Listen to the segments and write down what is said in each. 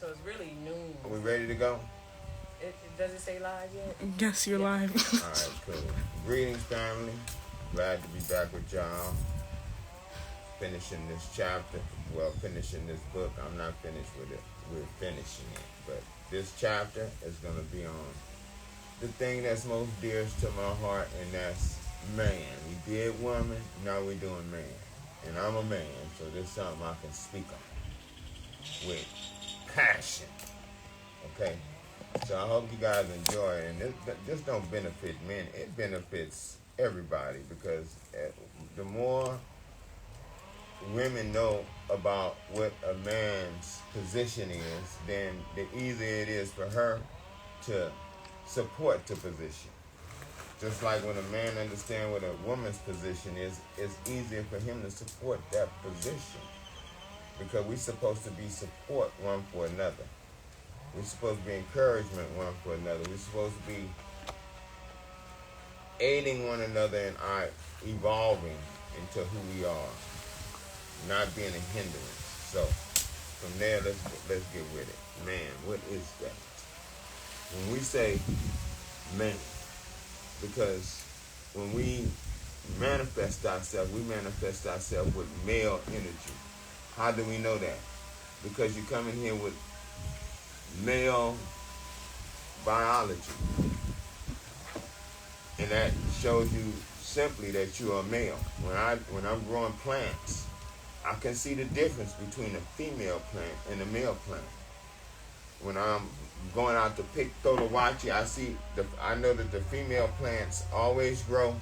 So it's really noon. Are we ready to go? Does it say live yet? Yes, you're live. All right, cool. Greetings, family. Glad to be back with y'all. Finishing this chapter. Well, finishing this book. I'm not finished with it. We're finishing it. But this chapter is going to be on the thing that's most dearest to my heart, and that's man. We did woman, now we're doing man. And I'm a man, so this is something I can speak on with passion. Okay? So I hope you guys enjoy it. And this don't benefit men. It benefits everybody, because the more women know about what a man's position is, then the easier it is for her to support the position. Just like when a man understands what a woman's position is, it's easier for him to support that position. Because we're supposed to be support one for another. We're supposed to be encouragement one for another. We're supposed to be aiding one another in our evolving into who we are, not being a hindrance. So from there, let's get with it. Man, what is that? When we say man, because when we manifest ourselves with male energy. How do we know that? Because you come in here with male biology, and that shows you simply that you are male. When I'm growing plants, I can see the difference between a female plant and a male plant. When I'm going out to pick Tolowachi, I know that the female plants always grow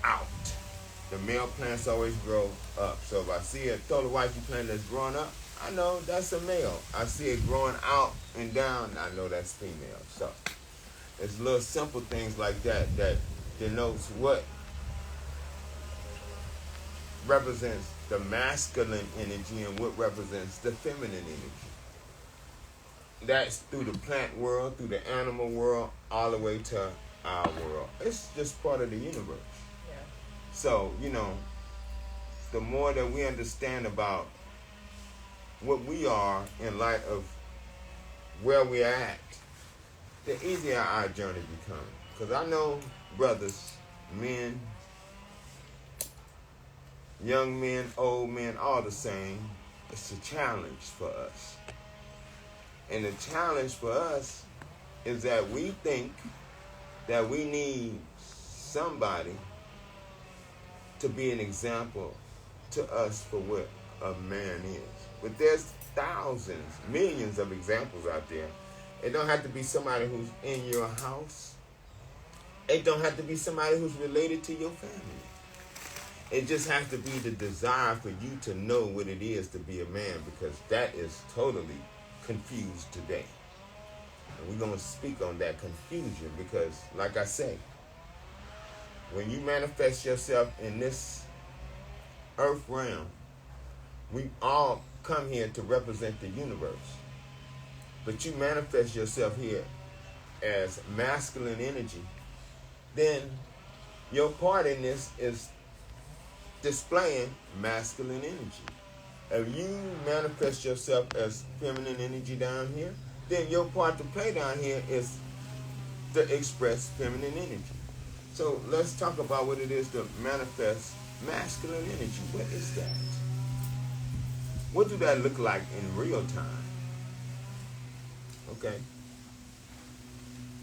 out. The male plants always grow up. So if I see a Tolowachi plant that's growing up, I know that's a male. I see it growing out and down, I know that's female. So it's little simple things like that denotes what represents the masculine energy and what represents the feminine energy. That's through the plant world, through the animal world, all the way to our world. It's just part of the universe. Yeah. So, the more that we understand about what we are in light of where we're at, the easier our journey becomes. Because I know brothers, men, young men, old men, all the same. It's a challenge for us. And the challenge for us is that we think that we need somebody to be an example to us for what a man is. But there's thousands, millions of examples out there. It don't have to be somebody who's in your house. It don't have to be somebody who's related to your family. It just has to be the desire for you to know what it is to be a man, because that is totally confused today. And we're going to speak on that confusion because, like I say, when you manifest yourself in this earth realm, we all come here to represent the universe. But you manifest yourself here as masculine energy, then your part in this is displaying masculine energy. If you manifest yourself as feminine energy down here, then your part to play down here is to express feminine energy. So let's talk about what it is to manifest masculine energy. What is that? What do that look like in real time? Okay.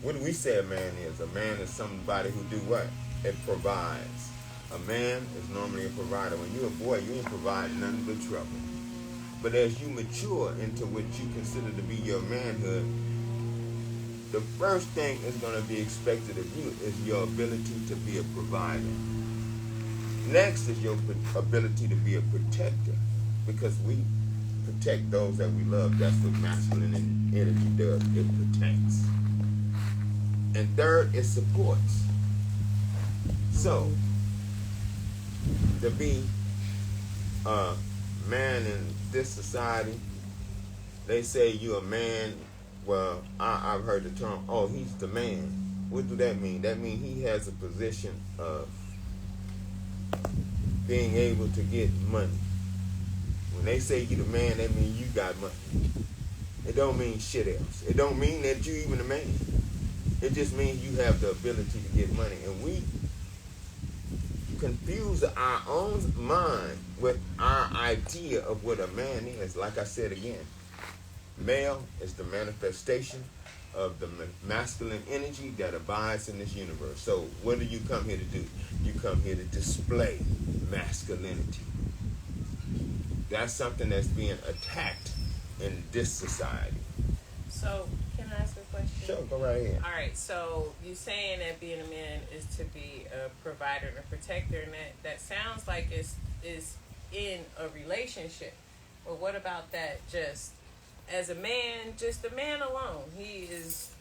What do we say a man is? A man is somebody who do what? It provides. A man is normally a provider. When you're a boy, you ain't providing nothing but trouble. But as you mature into what you consider to be your manhood, the first thing that's going to be expected of you is your ability to be a provider. Next is your ability to be a protector, because we protect those that we love. That's what masculine energy does. It protects. And third, it supports. So, to be a man in this society, they say you're a man. Well, I've heard the term, oh, he's the man. What do that mean? That means he has a position of being able to get money. When they say you the man, that means you got money. It don't mean shit else. It don't mean that you even a man. It just means you have the ability to get money. And we confuse our own mind with our idea of what a man is. Like I said again, male is the manifestation of the masculine energy that abides in this universe. So what do you come here to do? You come here to display masculinity. That's something that's being attacked in this society. So, can I ask a question? Sure, go right ahead. All right, so you saying that being a man is to be a provider and a protector, and that sounds like it's in a relationship. But what about that just as a man, just a man alone? He is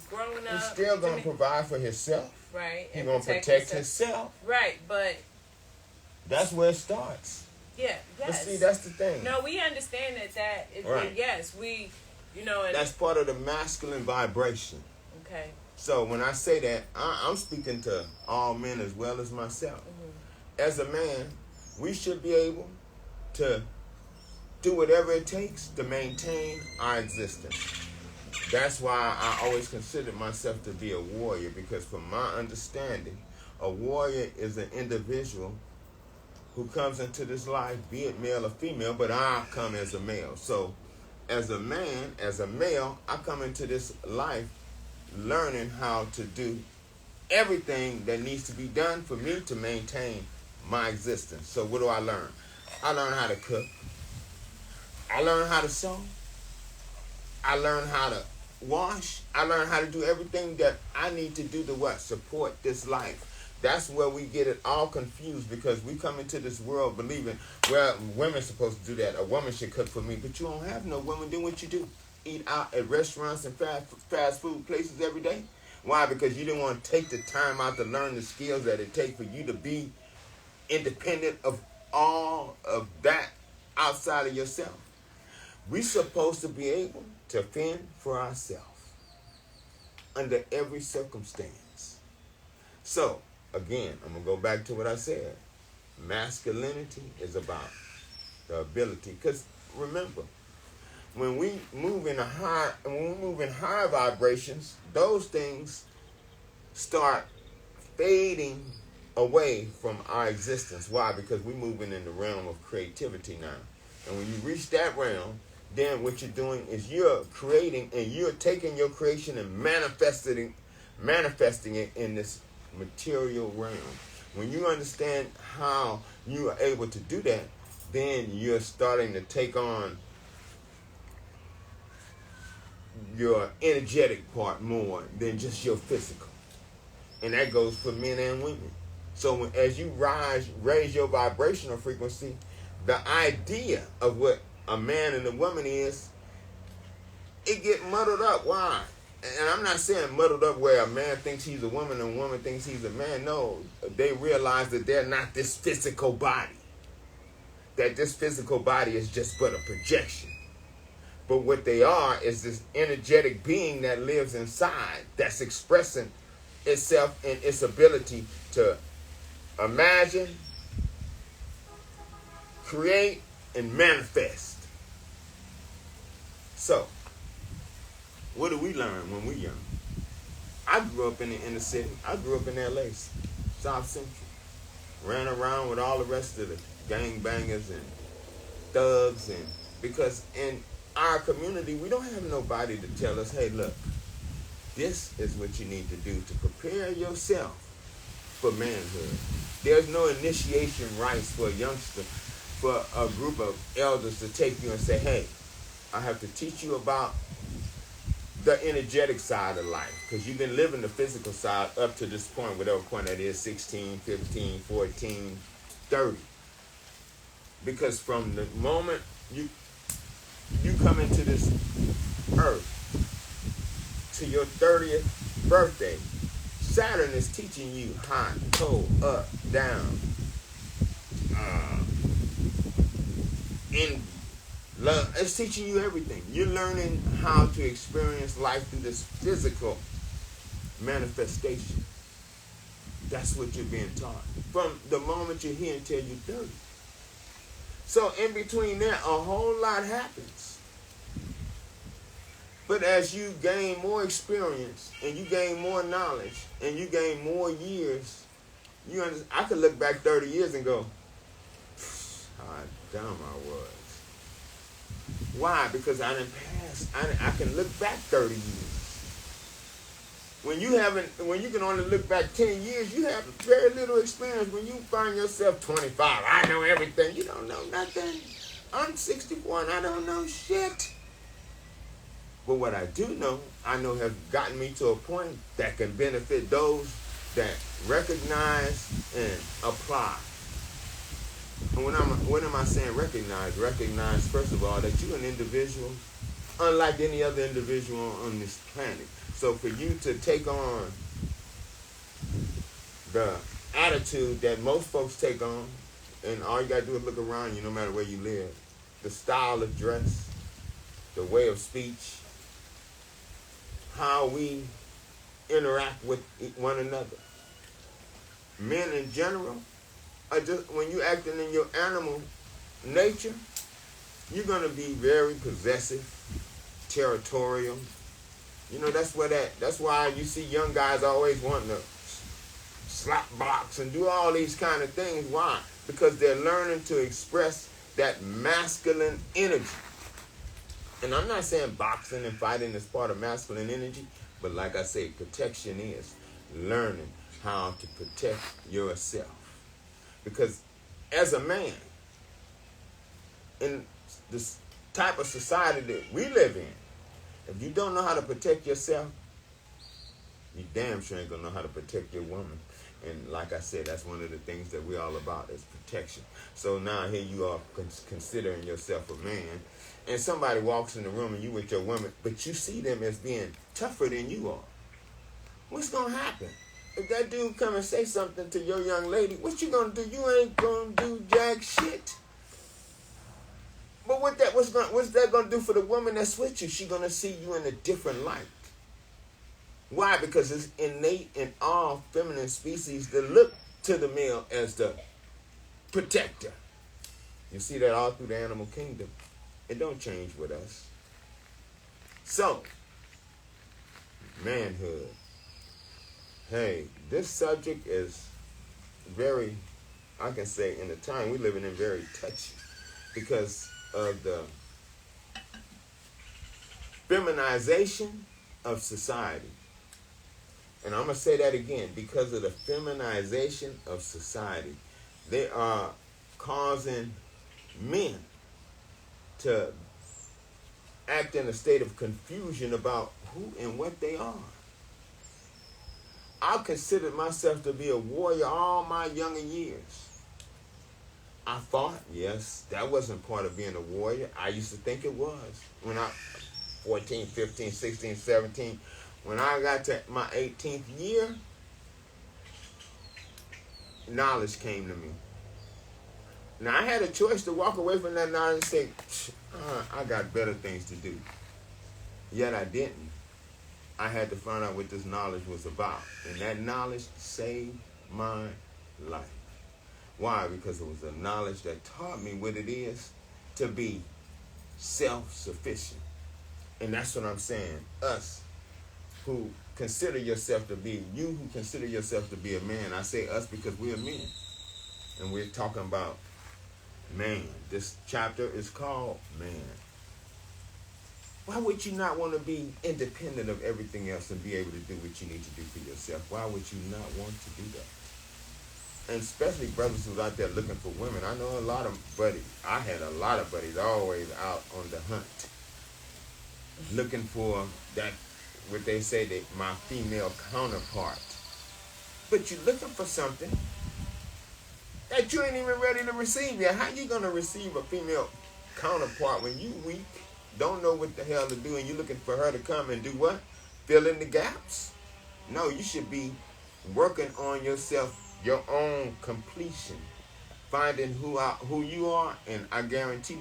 growing up. He's still going to provide for himself. Right. He's going to protect himself. Right, but that's where it starts. Yeah, yes. But see, that's the thing. No, we understand that right. Yes, we, and that's part of the masculine vibration. Okay. So when I say that, I'm speaking to all men as well as myself. Mm-hmm. As a man, we should be able to do whatever it takes to maintain our existence. That's why I always consider myself to be a warrior, because from my understanding, a warrior is an individual who comes into this life, be it male or female, but I come as a male. So as a man, as a male, I come into this life learning how to do everything that needs to be done for me to maintain my existence. So what do I learn? I learn how to cook. I learn how to sew. I learn how to wash. I learn how to do everything that I need to do to what? Support this life. That's where we get it all confused, because we come into this world believing, well, women's supposed to do that. A woman should cook for me, but you don't have no women doing what you do. Eat out at restaurants and fast food places every day. Why? Because you didn't want to take the time out to learn the skills that it takes for you to be independent of all of that outside of yourself. We're supposed to be able to fend for ourselves under every circumstance. So, again, I'm going to go back to what I said. Masculinity is about the ability. Because remember, when we move in higher vibrations, those things start fading away from our existence. Why? Because we're moving in the realm of creativity now. And when you reach that realm, then what you're doing is you're creating, and you're taking your creation and manifesting it in this material realm. When you understand how you are able to do that, then you're starting to take on your energetic part more than just your physical. And that goes for men and women. So as you raise your vibrational frequency, the idea of what a man and a woman is, it get muddled up. Why? And I'm not saying muddled up where a man thinks he's a woman and a woman thinks he's a man. No, they realize that they're not this physical body. That this physical body is just but a projection. But what they are is this energetic being that lives inside, that's expressing itself in its ability to imagine, create, and manifest. So, what do we learn when we're young? I grew up in the inner city. I grew up in LA, South Central. Ran around with all the rest of the gangbangers and thugs, and because in our community, we don't have nobody to tell us, hey, look, this is what you need to do to prepare yourself for manhood. There's no initiation rites for a youngster, for a group of elders to take you and say, hey, I have to teach you about the energetic side of life, because you've been living the physical side up to this point, whatever point that is, 16, 15, 14, 30. Because from the moment you come into this earth to your 30th birthday, Saturn is teaching you hot, cold, up, down, in love. It's teaching you everything. You're learning how to experience life through this physical manifestation. That's what you're being taught from the moment you're here until you're 30. So in between there, a whole lot happens. But as you gain more experience and you gain more knowledge and you gain more years, I could look back 30 years and go, how dumb I was. Why? Because I didn't pass. I can look back 30 years. When you can only look back 10 years, you have very little experience. When you find yourself 25, I know everything. You don't know nothing. I'm 64 and I don't know shit. But what I do know, I know has gotten me to a point that can benefit those that recognize and apply. And when am I saying recognize? Recognize, first of all, that you're an individual unlike any other individual on this planet. So for you to take on the attitude that most folks take on, and all you got to do is look around you no matter where you live, the style of dress, the way of speech, how we interact with one another. Men in general, are just, when you're acting in your animal nature, you're going to be very possessive, territorial. You know, that's why you see young guys always wanting to slap box and do all these kind of things. Why? Because they're learning to express that masculine energy. And I'm not saying boxing and fighting is part of masculine energy, but like I say, protection is learning how to protect yourself. Because as a man, in this type of society that we live in, if you don't know how to protect yourself, you damn sure ain't gonna know how to protect your woman. And like I said, that's one of the things that we're all about is protection. So now here you are considering yourself a man, and somebody walks in the room and you with your woman, but you see them as being tougher than you are. What's gonna happen? If that dude come and say something to your young lady, what you gonna do? You ain't gonna do jack shit. But what's that gonna do for the woman that's with you? She gonna see you in a different light. Why? Because it's innate in all feminine species to look to the male as the protector. You see that all through the animal kingdom. It don't change with us. So, manhood. Hey, this subject is very, I can say in the time we're living in, very touchy because of the feminization of society. And I'm going to say that again, because of the feminization of society. They are causing men to act in a state of confusion about who and what they are. I considered myself to be a warrior all my younger years. I thought, yes, that wasn't part of being a warrior. I used to think it was. When I 14, 15, 16, 17, when I got to my 18th year, knowledge came to me. Now, I had a choice to walk away from that knowledge and say, I got better things to do. Yet I didn't. I had to find out what this knowledge was about. And that knowledge saved my life. Why? Because it was the knowledge that taught me what it is to be self-sufficient. And that's what I'm saying. Us who consider yourself to be, you who consider yourself to be a man. I say us because we're men. And we're talking about man. This chapter is called Man. Why would you not want to be independent of everything else and be able to do what you need to do for yourself? Why would you not want to do that? And especially brothers who's out there looking for women. I know a lot of buddies. I had a lot of buddies always out on the hunt. Looking for that, what they say, my female counterpart. But you're looking for something that you ain't even ready to receive yet. How you going to receive a female counterpart when you weak? Don't know what the hell to do, and you're looking for her to come and do what? Fill in the gaps? No, you should be working on yourself, your own completion, finding who you are, and I guarantee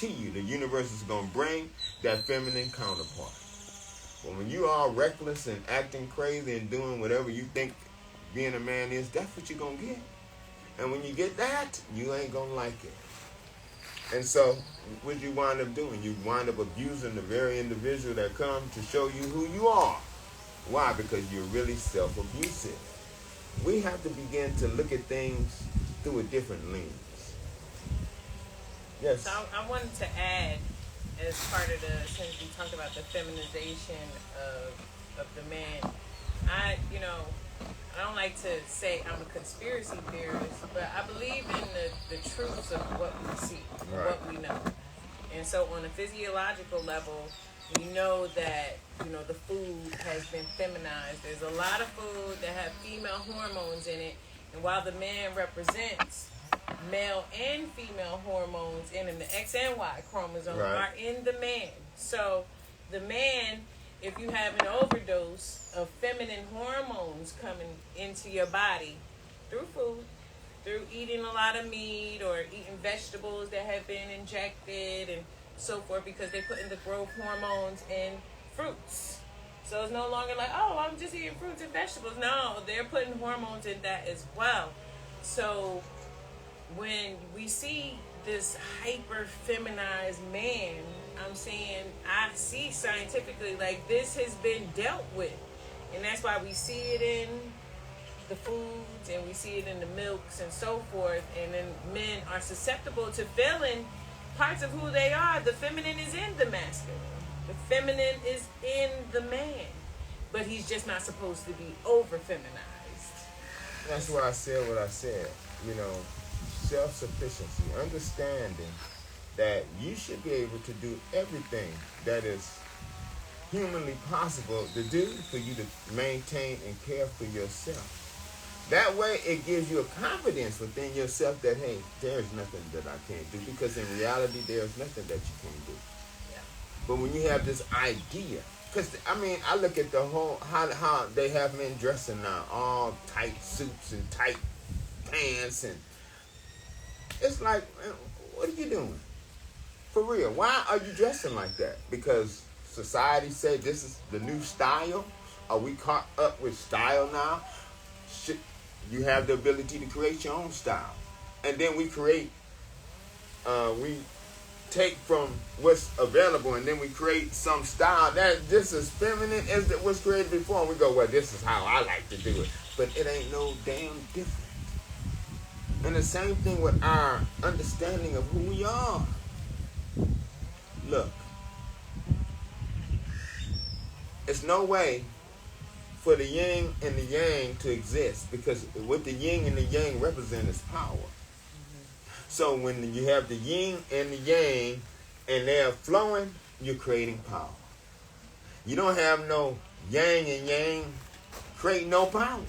you, the universe is gonna bring that feminine counterpart. But when you are reckless and acting crazy and doing whatever you think being a man is, that's what you're gonna get. And when you get that, you ain't gonna like it. And so, what you wind up doing? You wind up abusing the very individual that comes to show you who you are. Why? Because you're really self-abusive. We have to begin to look at things through a different lens. Yes. So I wanted to add, as part of the, since we talked about the feminization of the man, I don't like to say I'm a conspiracy theorist, but I believe in the truths of what we see, Right. what we know. And so on a physiological level, we know that, the food has been feminized. There's a lot of food that have female hormones in it. And while the man represents male and female hormones in him, the X and Y chromosome Right. are in the man. So the man, if you have an overdose of feminine hormones coming into your body through food, through eating a lot of meat or eating vegetables that have been injected and so forth, because they're putting the growth hormones in fruits. So it's no longer like, oh, I'm just eating fruits and vegetables. No, they're putting hormones in that as well. So when we see this hyper feminized man, I'm saying, I see scientifically, like, this has been dealt with. And that's why we see it in the foods and we see it in the milks and so forth. And then men are susceptible to feeling parts of who they are. The feminine is in the masculine. The feminine is in the man. But he's just not supposed to be over feminized. That's why I said what I said. Self-sufficiency, understanding that you should be able to do everything that is humanly possible to do for you to maintain and care for yourself. That way it gives you a confidence within yourself that, hey, there's nothing that I can't do, because in reality there's nothing that you can't do. Yeah. But when you have this idea, because I look at the whole, how they have men dressing now, all tight suits and tight pants, and it's like, man, what are you doing? For real, why are you dressing like that? Because society say this is the new style? Are we caught up with style now? You have the ability to create your own style. And then we take from what's available, and then we create some style that just as feminine as it was created before. And we go, well, this is how I like to do it. But it ain't no damn different. And the same thing with our understanding of who we are. Look, it's no way for the yin and the yang to exist, because what the yin and the yang represent is power. So when you have the yin and the yang and they're flowing, you're creating power. You don't have no yang and yang creating no power.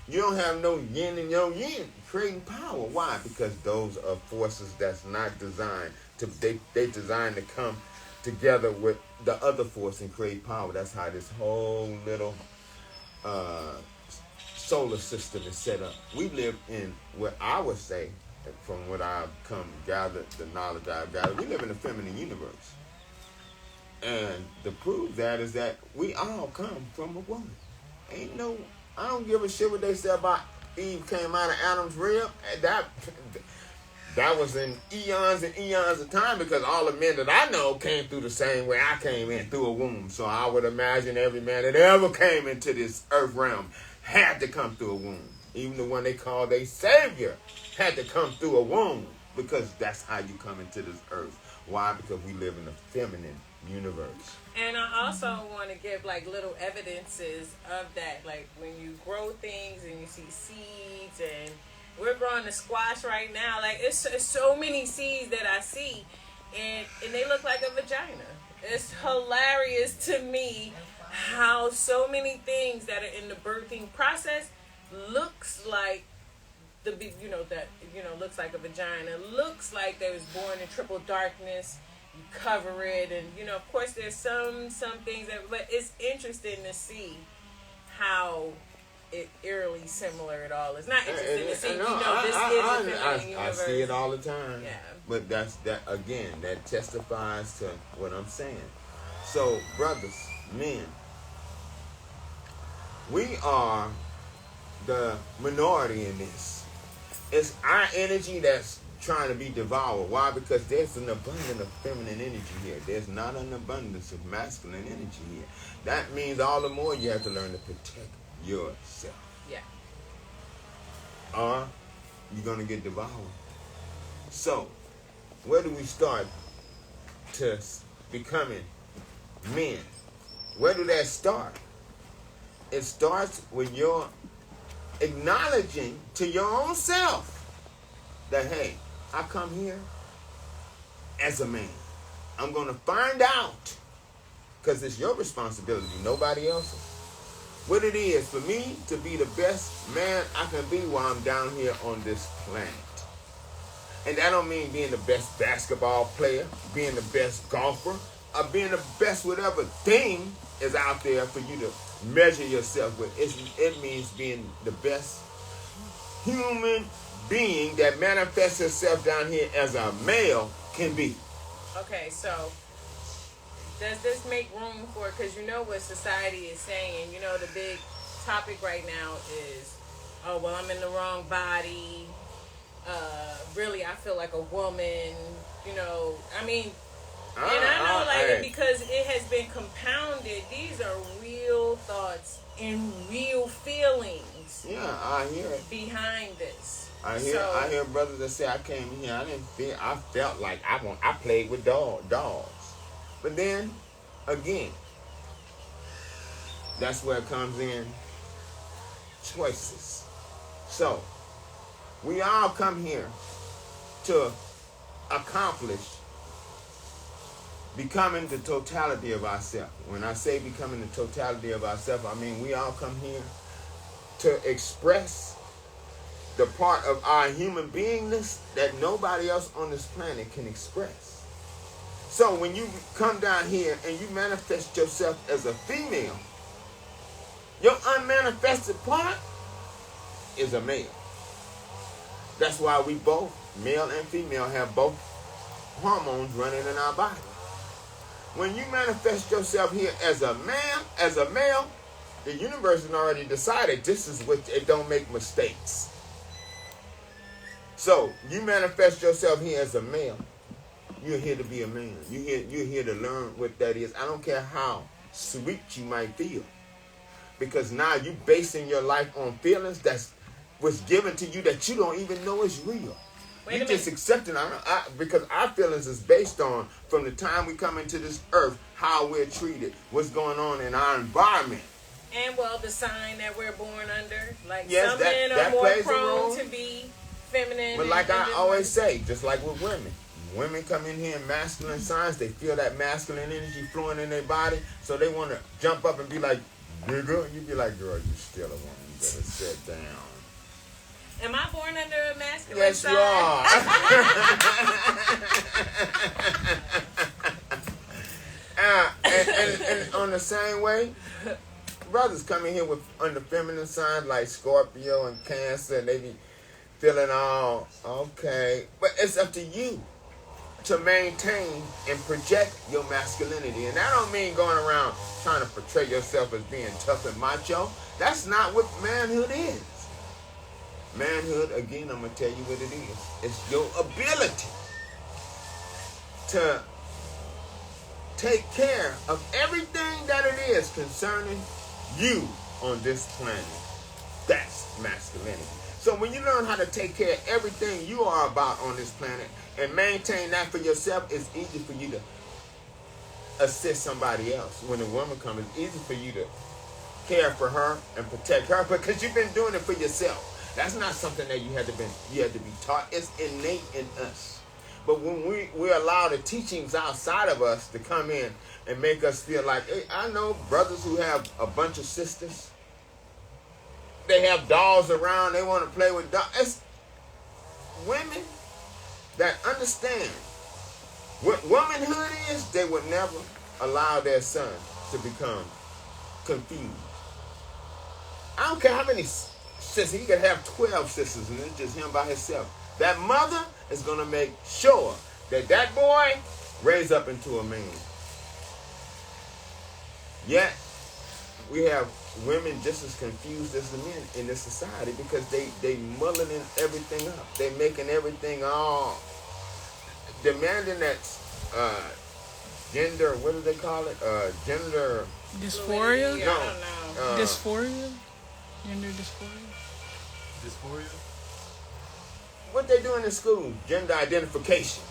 You don't have no yin and no yin creating power. Why? Because those are forces that's not designed to, they designed to come together with the other force and create power. That's how this whole little solar system is set up. We live in what I would say, from what I've come gathered, the knowledge I've gathered, we live in a feminine universe. And to prove that is that we all come from a woman. I don't give a shit what they say about Eve came out of Adam's rib. That was in eons and eons of time, because all the men that I know came through the same way I came in, through a womb. So I would imagine every man that ever came into this earth realm had to come through a womb. Even the one they called their savior had to come through a womb, because that's how you come into this earth. Why? Because we live in a feminine universe. And I also want to give like little evidences of that, like when you grow things and you see seeds, and we're growing the squash right now. Like it's so many seeds that I see, and they look like a vagina. It's hilarious to me how so many things that are in the birthing process looks like looks like a vagina. Looks like they was born in triple darkness. You cover it, and of course there's some things that, but it's interesting to see how it eerily similar it all is. Not interesting to see. This is a feminine universe. I see it all the time. Yeah. But that testifies to what I'm saying. So, brothers, men, we are the minority in this. It's our energy that's trying to be devoured. Why? Because there's an abundance of feminine energy here. There's not an abundance of masculine energy here. That means all the more you have to learn to protect yourself. Yeah. Or you're going to get devoured. So, where do we start to becoming men? Where do that start? It starts with your acknowledging to your own self that, hey, I come here as a man. I'm going to find out, because it's your responsibility, nobody else's, what it is for me to be the best man I can be while I'm down here on this planet. And that don't mean being the best basketball player, being the best golfer, or being the best whatever thing is out there for you to measure yourself with. It means being the best human being that manifests itself down here as a male can be. Okay, so does this make room for, because you know what society is saying, you know, the big topic right now is, oh, well, I'm in the wrong body. Really, I feel like a woman, you know, I mean, and I know, like, because it has been compounded, these are real thoughts and real feelings. Yeah, I hear it. Behind this. I hear brothers that say, I came here, I felt like I played with dogs. But then, again, that's where it comes in, choices. So, we all come here to accomplish becoming the totality of ourselves. When I say becoming the totality of ourselves, I mean we all come here to express the part of our human beingness that nobody else on this planet can express. So when you come down here and you manifest yourself as a female, your unmanifested part is a male. That's why we both, male and female, have both hormones running in our body. When you manifest yourself here as a male, the universe has already decided this is what it don't make mistakes. So you manifest yourself here as a male. You're here to be a man. You're here to learn what that is. I don't care how sweet you might feel, because now you basing your life on feelings that's was given to you that you don't even know is real. You just accepting it because our feelings is based on, from the time we come into this earth, how we're treated, what's going on in our environment. And, well, the sign that we're born under. Like, yes, some men are more prone to be feminine. But like I always say, just like with women come in here in masculine signs, they feel that masculine energy flowing in their body, so they want to jump up and be like, nigga, and you be like, girl, you still a woman, you better sit down. Am I born under a masculine yes, sign? You are. and on the same way, brothers come in here with under feminine signs like Scorpio and Cancer, and they be feeling all okay. But it's up to you to maintain and project your masculinity. And that don't mean going around trying to portray yourself as being tough and macho. That's not what manhood is. Manhood, again, I'm going to tell you what it is. It's your ability to take care of everything that it is concerning you on this planet. That's masculinity. So when you learn how to take care of everything you are about on this planet and maintain that for yourself, it's easy for you to assist somebody else. When a woman comes, it's easy for you to care for her and protect her because you've been doing it for yourself. That's not something that you had to be taught. It's innate in us. But when we allow the teachings outside of us to come in and make us feel like, hey, I know brothers who have a bunch of sisters. They have dolls around. They want to play with dolls. It's women that understand what womanhood is. They would never allow their son to become confused. I don't care how many sisters. He could have 12 sisters and it's just him by himself. That mother is going to make sure that boy raise up into a man. Yet, we have women just as confused as the men in this society because they mulling everything up. They making everything all demanding that gender. What do they call it? Gender dysphoria. Fluidity, No. I don't know. Dysphoria. Gender dysphoria. Dysphoria? What they doing in school? Gender identification.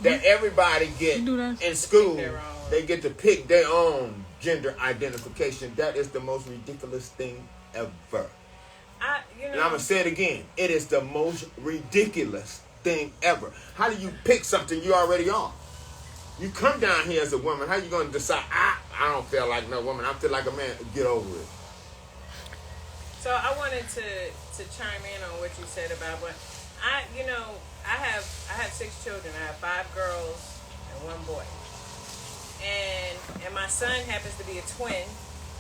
That everybody get You do that? in school. their own. They get to pick their own gender identification. That is the most ridiculous thing ever. And I'm gonna say it again. It is the most ridiculous thing ever. How do you pick something you already are? You come down here as a woman. How you gonna decide? I don't feel like no woman. I feel like a man. Get over it. So I wanted to chime in on what you said about what I have 6 children. I have 5 girls and 1 boy. And my son happens to be a twin,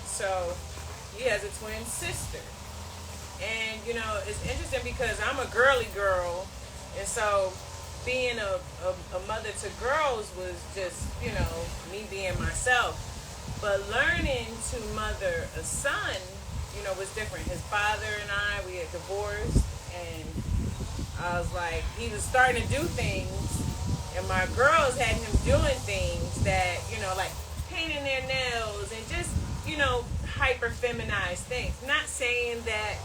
so he has a twin sister. And it's interesting because I'm a girly girl, and so being a mother to girls was just me being myself. But learning to mother a son, was different. His father and we had divorced, and I was like, he was starting to do things, and my girls had him doing things that, like painting their nails and just, hyper feminized things. Not saying that,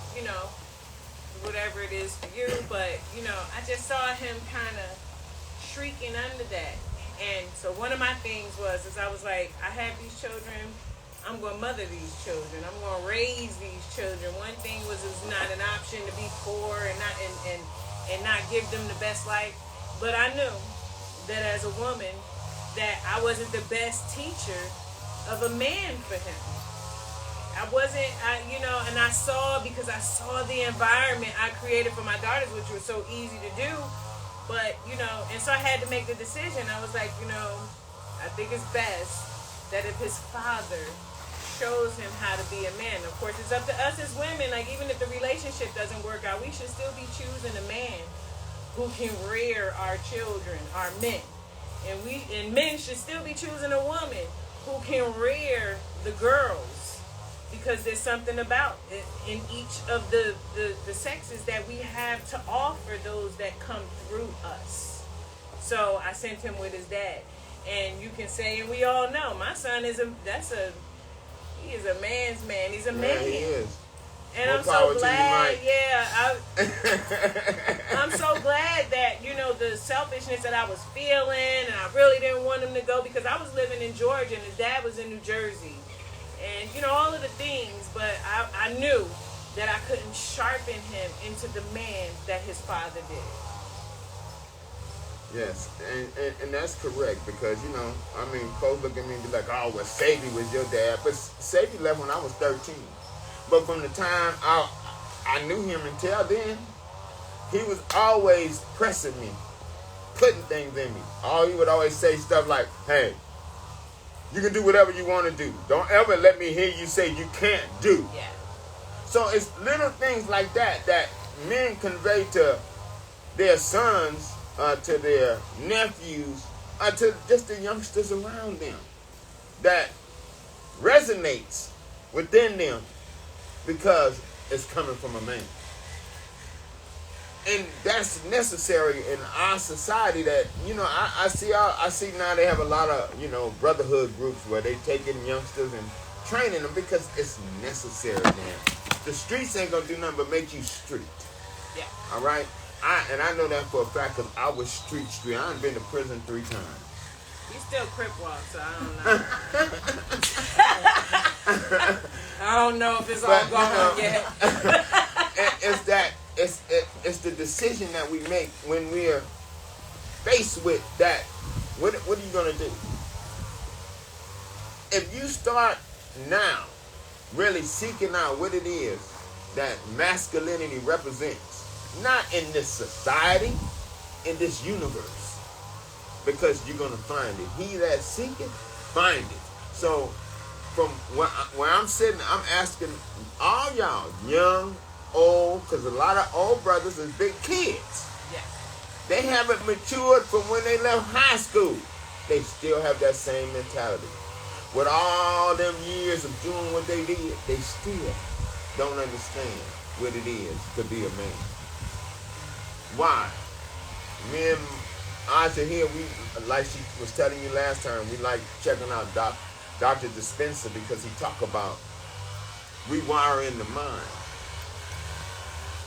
whatever it is for you, but, I just saw him kind of shrieking under that. And so one of my things was, is I was like, I have these children, I'm going to mother these children. I'm going to raise these children. One thing was it's not an option to be poor and not give them the best life. But I knew that as a woman that I wasn't the best teacher of a man for him. And I saw, because I saw the environment I created for my daughters, which was so easy to do. But, and so I had to make the decision. I was like, I think it's best that if his father shows him how to be a man. Of course, it's up to us as women. Like, even if the relationship doesn't work out, we should still be choosing a man who can rear our children, our men. And men should still be choosing a woman who can rear the girls, because there's something about it in each of the sexes that we have to offer those that come through us. So I sent him with his dad. And you can say, and we all know, my son he is a man's man. He's a man. Yeah, he is. And More I'm power so to glad, you, I'm so glad that, the selfishness that I was feeling, and I really didn't want him to go because I was living in Georgia and his dad was in New Jersey. And, all of the things, but I knew that I couldn't sharpen him into the man that his father did. Yes, and that's correct because, folks look at me and be like, oh, well, Sadie was your dad. But Sadie left when I was 13. But from the time I knew him until then, he was always pressing me, putting things in me. He would always say stuff like, hey, you can do whatever you want to do. Don't ever let me hear you say you can't do. Yeah. So it's little things like that men convey to their sons, to their nephews, to just the youngsters around them, that resonates within them because it's coming from a man. And that's necessary in our society that, I see now they have a lot of, brotherhood groups where they take in youngsters and training them because it's necessary now. The streets ain't going to do nothing but make you street. Yeah. All right? I know that for a fact because I was street. I done been to prison 3 times. You still crip walk, so I don't know. I don't know if it's all gone yet. It's the decision that we make when we're faced with that. What are you gonna do? If you start now really seeking out what it is that masculinity represents, not in this society, in this universe, because you're gonna find it. He that seeketh, find it. So from where I'm sitting, I'm asking all y'all, young, old, because a lot of old brothers is big kids. Yeah. They haven't matured from when they left high school. They still have that same mentality. with all them years of doing what they did, they still don't understand what it is to be a man. Why? Me and Aja here, we, like she was telling you last time, we like checking out Dr. Dispenza because he talk about rewiring the mind.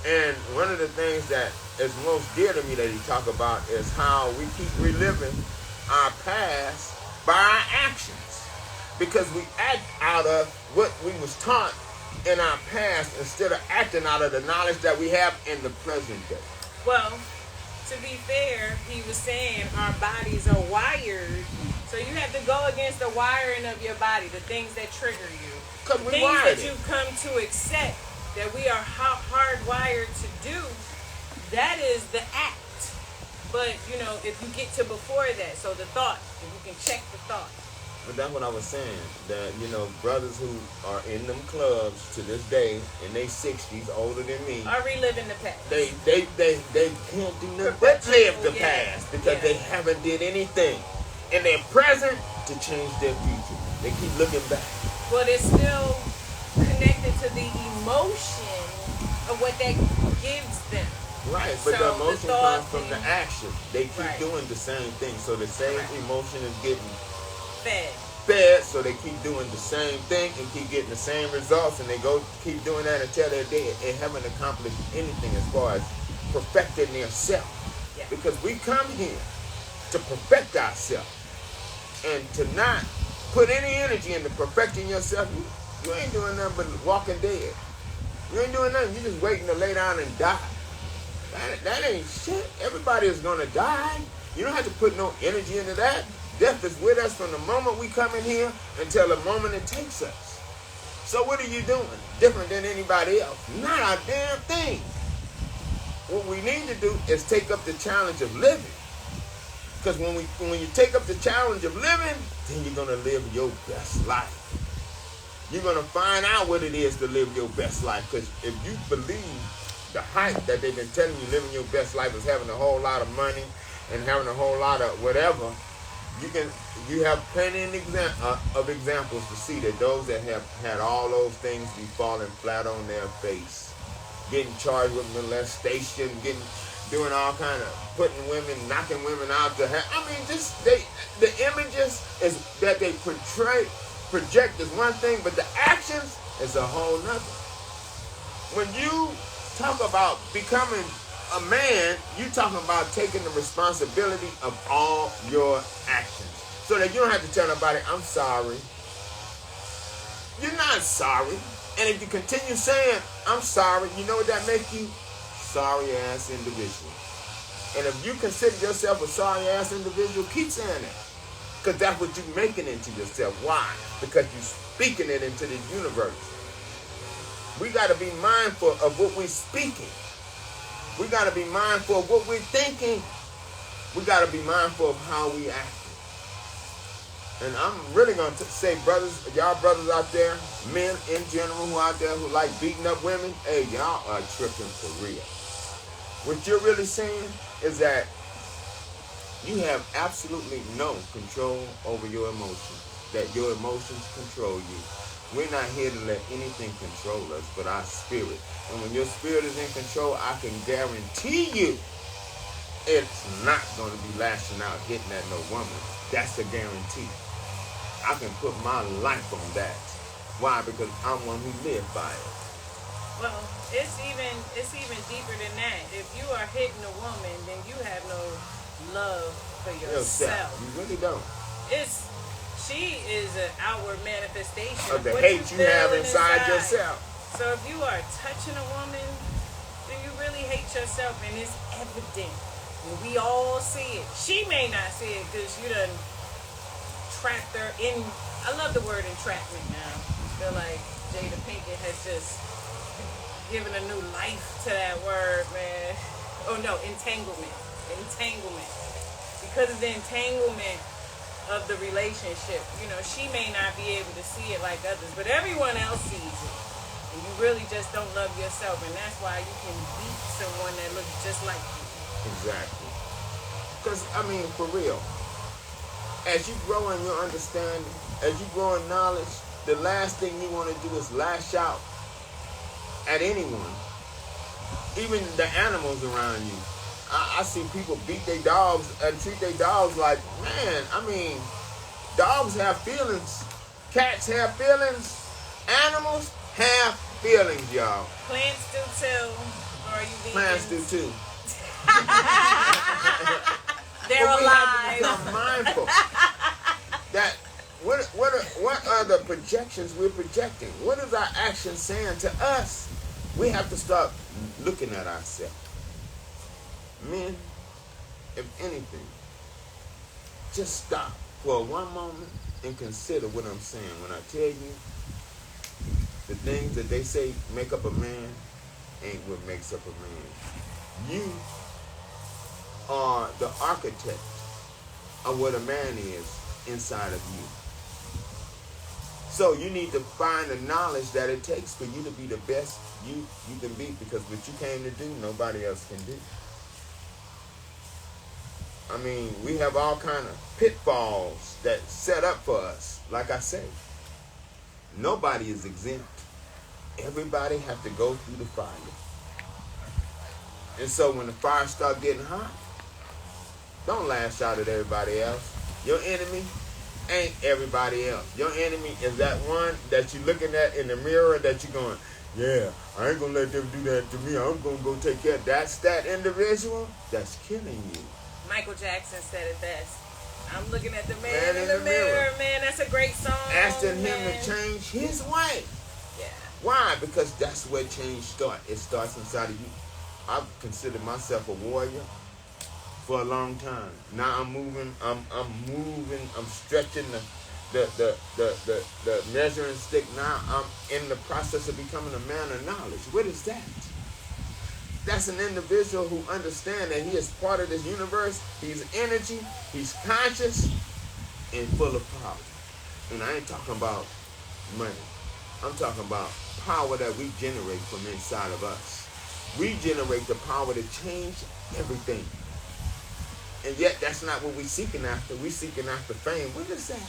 And one of the things that is most dear to me that he talk about is how we keep reliving our past by our actions. Because we act out of what we was taught in our past instead of acting out of the knowledge that we have in the present day. Well, to be fair, he was saying our bodies are wired. So you have to go against the wiring of your body, the things that trigger you. Because we Things wired that it. you've come to accept that we are hardwired to do, that is the act. But, you know, if you get to before that, so the thought, if you can check the thought. But that's what I was saying, that, you know, brothers who are in them clubs to this day, in their 60s, older than me, Are reliving the past. they can't do nothing but live the Yeah. past because Yeah. they haven't did anything in their present to change their future. They keep looking back. But it's still connected to the emotion of what that gives them. Right, but So the the emotion thought, comes from the action. They keep Right. doing the same thing, so the same Right. emotion is getting Fed. fed, so they keep doing the same thing and keep getting the same results, and they go keep doing that until they're dead and haven't accomplished anything as far as perfecting themselves. Yeah. Because we come here to perfect ourselves, and to not put any energy into perfecting yourself, you ain't doing nothing but walking dead. You ain't doing nothing. You just waiting to lay down and die. That ain't shit. Everybody is gonna die. You don't have to put no energy into that. Death is with us from the moment we come in here until the moment it takes us. So what are you doing different than anybody else? Not a damn thing. What we need to do is take up the challenge of living. Because when you take up the challenge of living, then you're gonna live your best life. You're gonna find out what it is to live your best life. Because if you believe the hype that they've been telling you living your best life is having a whole lot of money and having a whole lot of whatever, you have plenty of examples to see that those that have had all those things be falling flat on their face, getting charged with molestation, doing all kind of putting women, knocking women out the head. I mean, the images is that they project is one thing, but the actions is a whole nother. When you talk about becoming a man, you talking about taking the responsibility of all your actions. So that you don't have to tell nobody, I'm sorry. You're not sorry. And if you continue saying, I'm sorry, you know what that makes you? Sorry ass individual. And if you consider yourself a sorry ass individual, keep saying that. Because that's what you're making into yourself. Why? Because you're speaking it into the universe. We got to be mindful of what we're speaking. We got to be mindful of what we're thinking. We got to be mindful of how we act. And I'm really going to say, brothers, y'all brothers out there, men in general who out there who like beating up women, hey, y'all are tripping for real. What you're really saying is that you have absolutely no control over your emotions, that your emotions control you. We're not here to let anything control us but our spirit. And when your spirit is in control, I can guarantee you it's not going to be lashing out, hitting at no woman. That's a guarantee. I can put my life on that. Why? Because I'm one who lived by it. Well, it's even deeper than that. If you are hitting a woman, then you have no love for yourself. You really don't. She is an outward manifestation Of the what hate you have feel inside yourself. So if you are touching a woman, then you really hate yourself, and it's evident. And we all see it. She may not see it because you done trapped her in. I love the word entrapment now. I feel like Jada Pinkett has just given a new life to that word, man. Oh no, entanglement. Entanglement. Because of the entanglement of the relationship, you know, she may not be able to see it like others, but everyone else sees it. And you really just don't love yourself, and that's why you can beat someone that looks just like you. Exactly. Because, I mean, for real, as you grow in your understanding, as you grow in knowledge, the last thing you want to do is lash out at anyone, even the animals around you. I see people beat their dogs and treat their dogs like, man, I mean, dogs have feelings. Cats have feelings. Animals have feelings, y'all. Plants do too. Or are you vegans? Plants do too. They're But we have to alive. become mindful that what are the projections we're projecting? What is our action saying to us? We have to start looking at ourselves. Men, if anything, just stop for one moment and consider what I'm saying. When I tell you the things that they say make up a man ain't what makes up a man. You are the architect of what a man is inside of you. So you need to find the knowledge that it takes for you to be the best you can be, because what you came to do, nobody else can do. I mean, we have all kind of pitfalls that set up for us. Like I say, nobody is exempt. Everybody have to go through the fire. And so when the fire start getting hot, don't lash out at everybody else. Your enemy ain't everybody else. Your enemy is that one that you're looking at in the mirror that you're going, yeah, I ain't going to let them do that to me. I'm going to go take care of that. That's that individual that's killing you. Michael Jackson said it best. I'm looking at the man in the mirror. Man, that's a great song. Asking him man. to change his way. Yeah. Why? Because that's where change starts. It starts inside of you. I've considered myself a warrior for a long time. Now I'm moving. I'm moving. I'm stretching the measuring stick. Now I'm in the process of becoming a man of knowledge. What is that? That's an individual who understands that he is part of this universe. He's energy. He's conscious and full of power. And I ain't talking about money. I'm talking about power that we generate from inside of us. We generate the power to change everything. And yet that's not what we're seeking after. We're seeking after fame. What is that?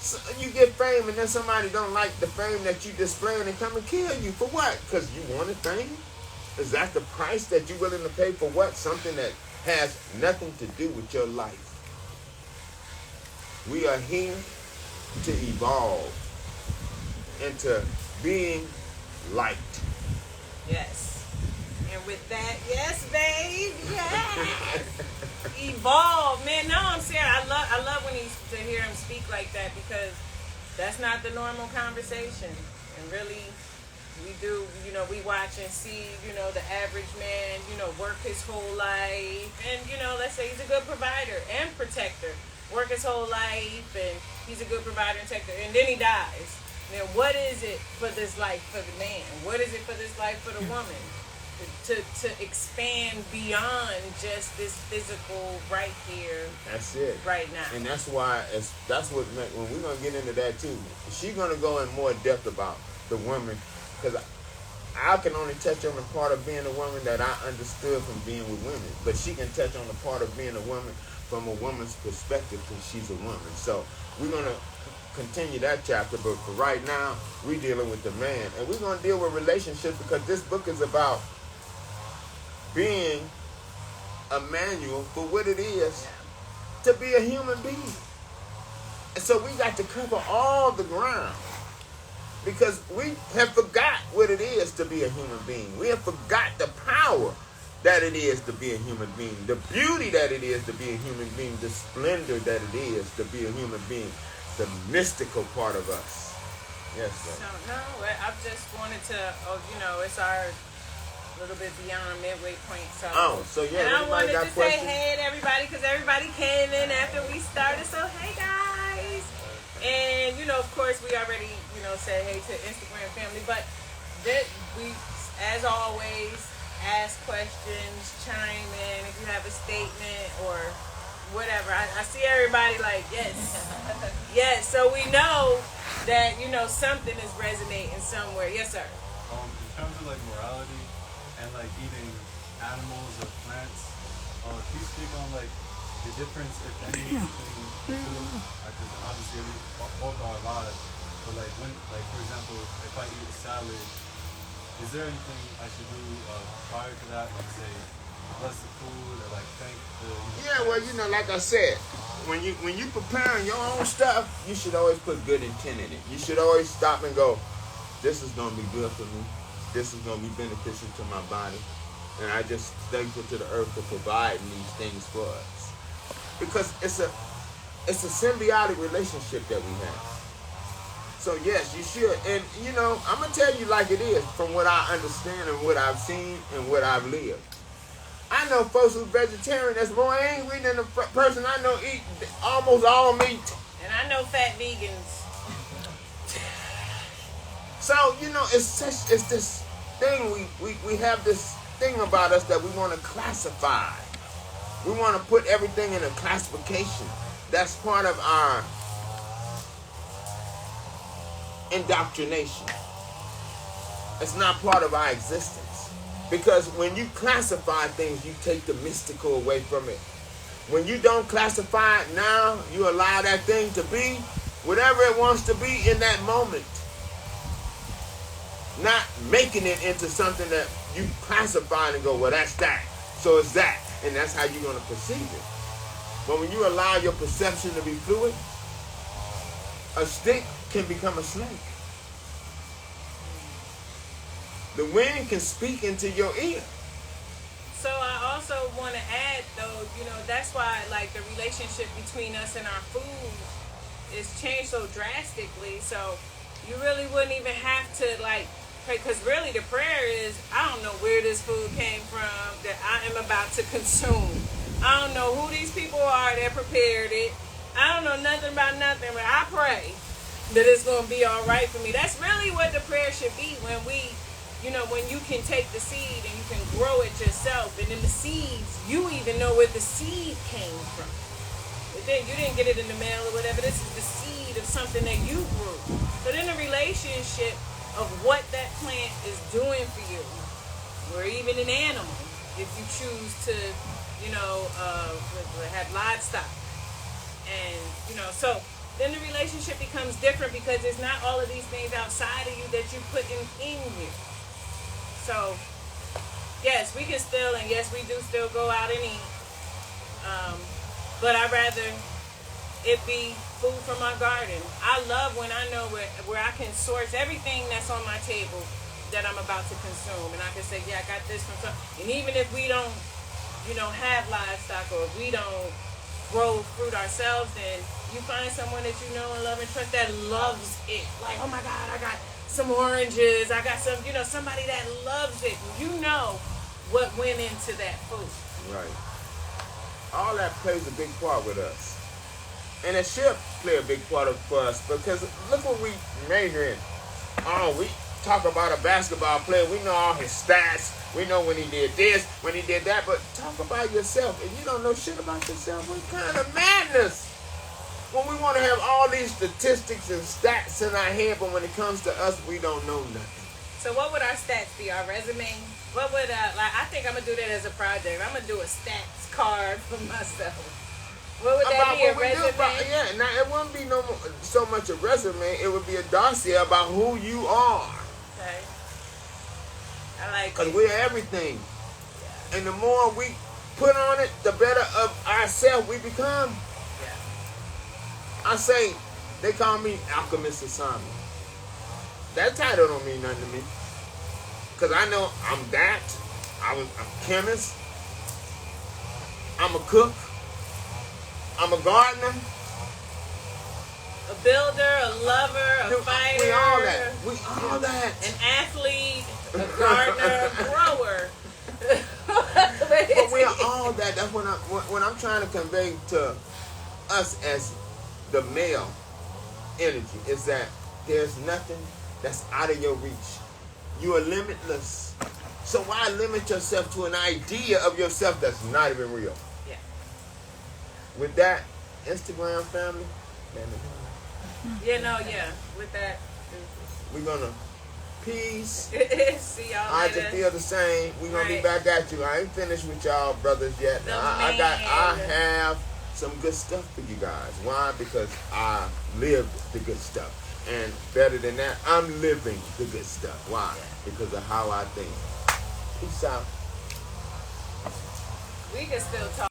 So you get fame and then somebody don't like the fame that you displaying and come and kill you. For what? Because you wanted fame? Is that the price that you're willing to pay for what? Something that has nothing to do with your life. We are here to evolve into being light. Yes. And with that, yes, babe. Yes. Evolve, man. No, I'm serious. I love when to hear him speak like that, because that's not the normal conversation. And really, we do, we watch and see, the average man, work his whole life. And, let's say he's a good provider and protector. Work his whole life, and he's a good provider and protector. And then he dies. Now, what is it for this life for the man? What is it for this life for the woman? To expand beyond just this physical right here. That's it. Right now. And that's why, when we're going to get into that too, she's going to go in more depth about the woman. Because I can only touch on the part of being a woman that I understood from being with women. But she can touch on the part of being a woman from a woman's perspective, because she's a woman. So we're going to continue that chapter. But for right now, we're dealing with the man. And we're going to deal with relationships, because this book is about being a manual for what it is to be a human being. And so we got to cover all the ground, because we have forgot what it is to be a human being. We have forgot the power that it is to be a human being, the beauty that it is to be a human being, the splendor that it is to be a human being, the mystical part of us. Yes, sir. So, no, I just wanted to, it's our little bit beyond midway point. So, yeah. And I wanted to say questions? hey to everybody, because everybody came in after we started. So, hey, guys. And, of course, we already, said hey to Instagram family. But we, as always, ask questions, chime in if you have a statement or whatever. I see everybody like, yes. Yes. So we know that, something is resonating somewhere. Yes, sir. In terms of, morality and, eating animals or plants, can you speak on, the difference, if any, between the two, because obviously both are alive, but like when, like for example, if I eat a salad, is there anything I should do prior to that, like say, bless the food or like thank the? Yeah, well, you know, like I said, when you preparing your own stuff, you should always put good intent in it. You should always stop and go, this is gonna be good for me. This is gonna be beneficial to my body, and I just thankful to the earth for providing these things for us, because it's a symbiotic relationship that we have. So yes, you should, and you know, I'm gonna tell you like it is from what I understand and what I've seen and what I've lived. I know folks who's vegetarian that's more angry than the person I know eat almost all meat. And I know fat vegans. So, you know, it's this thing, we have this thing about us that we want to classify. We want to put everything in a classification. That's part of our indoctrination. It's not part of our existence. Because when you classify things, you take the mystical away from it. When you don't classify it now, you allow that thing to be whatever it wants to be in that moment. Not making it into something that you classify and go, well, that's that. So it's that. And that's how you're going to perceive it. But when you allow your perception to be fluid, a stick can become a snake. The wind can speak into your ear. So I also want to add, though, you know, that's why, like, the relationship between us and our food is changed so drastically. So you really wouldn't even have to, like, pray, because really the prayer is, I don't know where this food came from that I am about to consume. I don't know who these people are that prepared it. I don't know nothing about nothing, but I pray that it's going to be all right for me. That's really what the prayer should be when we, you know, when you can take the seed and you can grow it yourself. And then the seeds, you even know where the seed came from. But then you didn't get it in the mail or whatever. This is the seed of something that you grew. So then the relationship of what that plant is doing for you, or even an animal, if you choose to, you know, have livestock. And, you know, so then the relationship becomes different because it's not all of these things outside of you that you put in you. So, yes, we can still, and yes, we do still go out and eat. But I'd rather it be food from my garden. I love when I know where I can source everything that's on my table that I'm about to consume. And I can say, yeah, I got this from some. And even if we don't, you know, have livestock, or if we don't grow fruit ourselves, then you find someone that you know and love and trust that loves it. Like, oh my God, I got some oranges, I got some, you know, somebody that loves it. You know what went into that food. Right. All that plays a big part with us. And it should play a big part for us, because look what we major in. Oh, we talk about a basketball player. We know all his stats. We know when he did this, when he did that. But talk about yourself, and you don't know shit about yourself. What kind of madness? When we want to have all these statistics and stats in our head, but when it comes to us, we don't know nothing. So what would our stats be? Our resume? What would, like, I think I'm going to do that as a project. I'm going to do a stats card for myself. What would that about be, a what we resume? do about, yeah, now it wouldn't be so much a resume. It would be a dossier about who you are. Okay. I like Because it. we're everything. Yeah. And the more we put on it, the better of ourselves we become. Yeah. I say, they call me Alchemist Asami. That title don't mean nothing to me. Because I know I'm that. I'm a chemist. I'm a cook. I'm a gardener. A builder, a lover, a fighter. We all that. We all that. An athlete, a gardener, a grower. But we are all that. That's what I'm trying to convey to us as the male energy, is that there's nothing that's out of your reach. You are limitless. So why limit yourself to an idea of yourself that's not even real? Yeah. With that, Instagram family, with that. we're gonna peace. See y'all I later. just feel the same. We're gonna be Right. back at you. I ain't finished with y'all brothers yet. The I man. have some good stuff for you guys. Why? Because I lived the good stuff. And better than that, I'm living the good stuff. Why? Because of how I think. Peace out. We can still talk.